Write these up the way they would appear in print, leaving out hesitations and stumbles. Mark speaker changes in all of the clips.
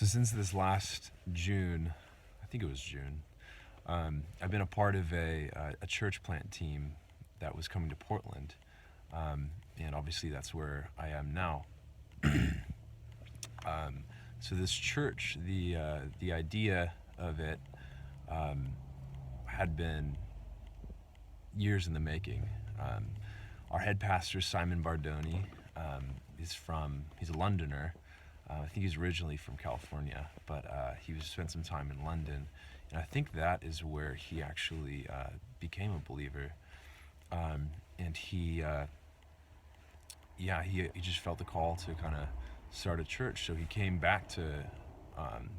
Speaker 1: So since this last June, I think it was June, I've been a part of a church plant team that was coming to Portland, and obviously that's where I am now. So this church, the idea of it had been years in the making. Our head pastor, Simon Bardoni, he's a Londoner. I think he's originally from California, but he spent some time in London, and I think that is where he actually became a believer. And he just felt the call to kind of start a church. So he came back to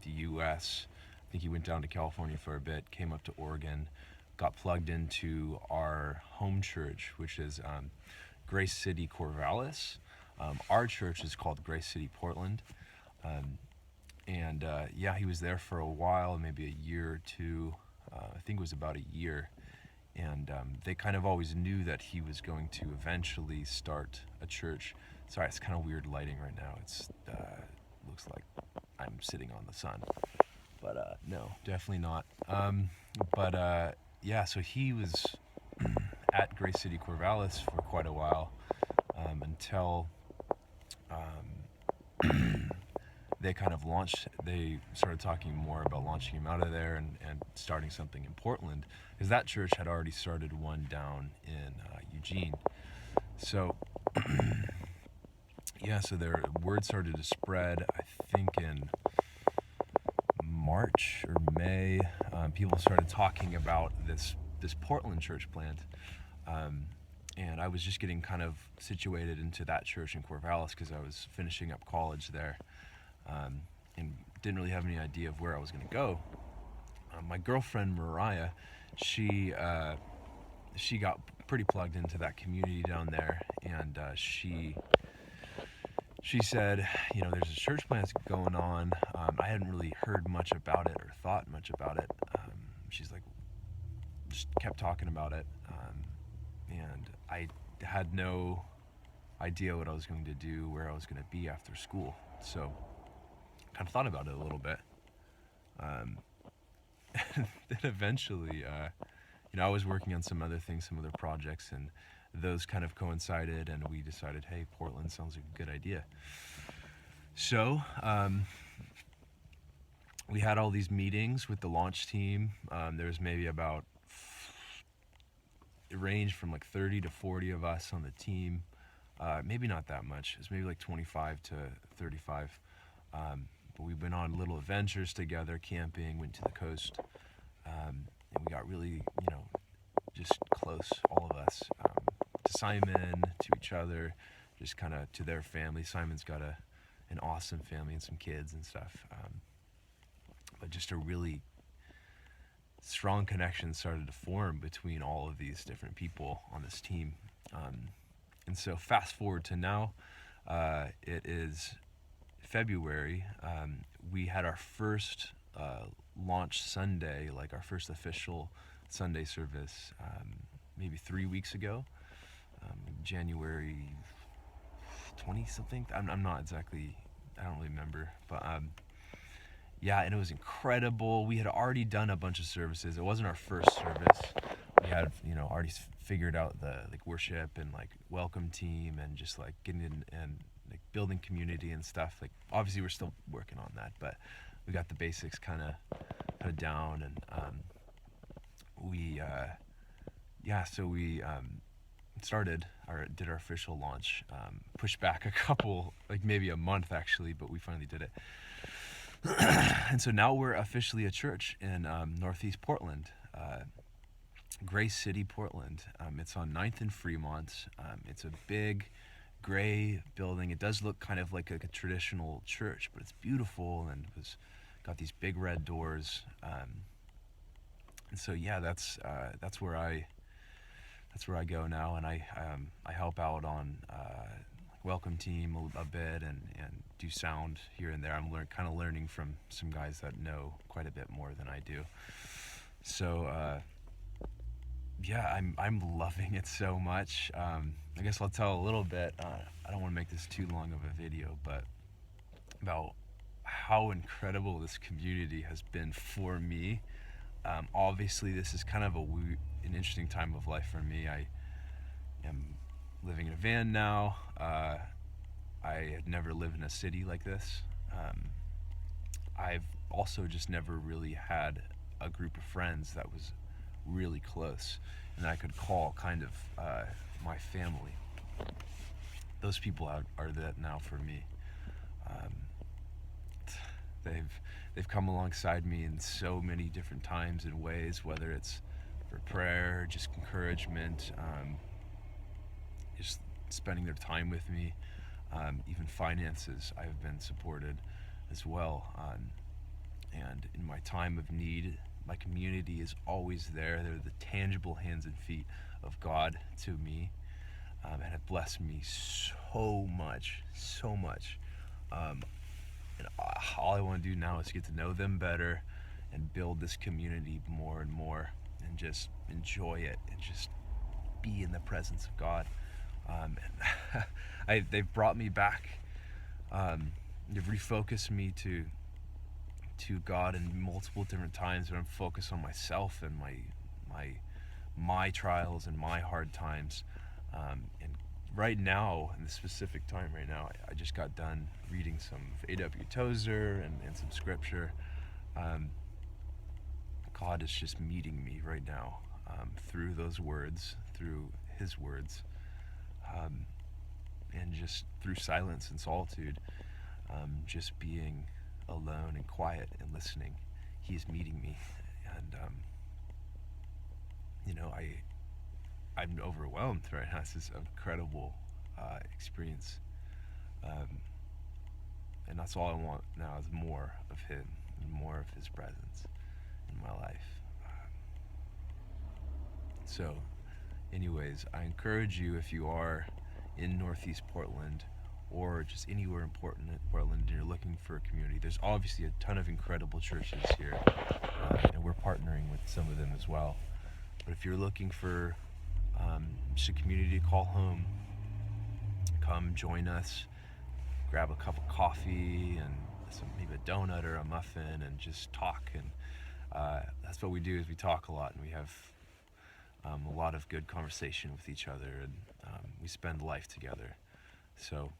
Speaker 1: the U.S. I think he went down to California for a bit, came up to Oregon, got plugged into our home church, which is Grace City, Corvallis. Our church is called Grace City, Portland. He was there for a while, maybe a year or two. I think it was about a year. And they kind of always knew that he was going to eventually start a church. Sorry, it's kind of weird lighting right now. It's looks like I'm sitting on the sun, but no, definitely not. So he was at Grace City Corvallis for quite a while until they kind of they started talking more about launching him out of there and starting something in Portland, because that church had already started one down in Eugene. So so their word started to spread, I think in March or May. People started talking about this Portland church plant. And I was just getting kind of situated into that church in Corvallis because I was finishing up college there. And didn't really have any idea of where I was going to go. My girlfriend Mariah, she got pretty plugged into that community down there, and she said, there's a church plant going on. I hadn't really heard much about it or thought much about it. She's like, just kept talking about it, and I had no idea what I was going to do, where I was going to be after school. So kind of thought about it a little bit. Then eventually, I was working on some other things, some other projects, and those kind of coincided, and we decided, hey, Portland sounds like a good idea. So we had all these meetings with the launch team. There was maybe about, it ranged from like 30 to 40 of us on the team. Maybe not that much. It was maybe like 25 to 35. But we went on little adventures together, camping, went to the coast, and we got really, just close, all of us, to Simon, to each other, just kind of to their family. Simon's got an awesome family and some kids and stuff, but just a really strong connection started to form between all of these different people on this team. And so fast forward to now, it is February. We had our first launch Sunday, like our first official Sunday service, maybe 3 weeks ago, January 20 something. I'm not exactly, I don't remember, but and it was incredible. We had already done a bunch of services. It wasn't our first service. We had already figured out the worship and welcome team and just getting in and building community and stuff. Obviously we're still working on that, but we got the basics kind of down, and we did our official launch, pushed back a couple, maybe a month actually, but we finally did it. And so now we're officially a church in Northeast Portland, Grace City, Portland. It's on 9th and Fremont. It's a big gray building. It does look kind of like a traditional church, but it's beautiful, and it's got these big red doors. And so that's where I go now, and I help out on welcome team a bit and do sound here and there. I'm kind of learning from some guys that know quite a bit more than I do. So I'm loving it so much. I guess I'll tell a little bit. I don't want to make this too long of a video, but about how incredible this community has been for me. Obviously, this is kind of an interesting time of life for me. I am living in a van now. I had never lived in a city like this. I've also just never really had a group of friends that was really close and I could call kind of my family. Those people are that now for me. Um, they've come alongside me in so many different times and ways, whether it's for prayer, just encouragement, just spending their time with me, even finances. I've been supported as well. And in my time of need, my community is always there. They're the tangible hands and feet of God to me, and have blessed me so much, so much. And all I want to do now is get to know them better and build this community more and more and just enjoy it and just be in the presence of God. And they've brought me back. They've refocused me to God in multiple different times when I'm focused on myself and my trials and my hard times. And right now, in this specific time right now, I just got done reading some A.W. Tozer and some scripture. God is just meeting me right now through those words, through his words, and just through silence and solitude, just being alone and quiet and listening. He's meeting me, and I'm overwhelmed right now. It's this incredible experience, and that's all I want now is more of him and more of his presence in my life. So anyways, I encourage you, if you are in Northeast Portland or just anywhere in Portland and you're looking for a community, there's obviously a ton of incredible churches here, and we're partnering with some of them as well. But if you're looking for just a community to call home, come join us, grab a cup of coffee and maybe a donut or a muffin and just talk. And that's what we do, is we talk a lot, and we have a lot of good conversation with each other, and we spend life together. So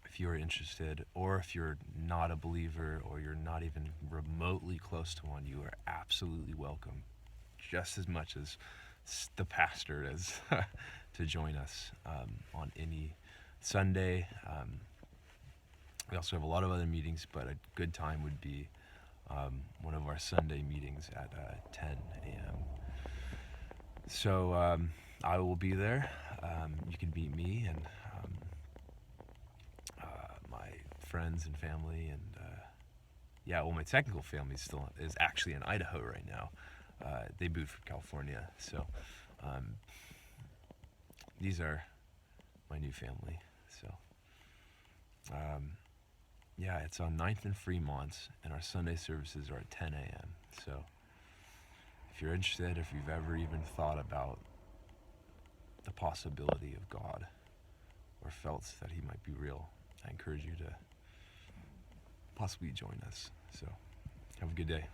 Speaker 1: if you're interested, or if you're not a believer, or you're not even remotely close to one, you are absolutely welcome, just as much as the pastor is, to join us on any Sunday. We also have a lot of other meetings, but a good time would be one of our Sunday meetings at 10 a.m. So I will be there. You can meet me and my friends and family, and my technical family is actually in Idaho right now. They moved from California, so these are my new family. So it's on 9th and Fremont, and our Sunday services are at 10 a.m. So if you're interested, if you've ever even thought about the possibility of God or felt that he might be real, I encourage you to possibly join us. So have a good day.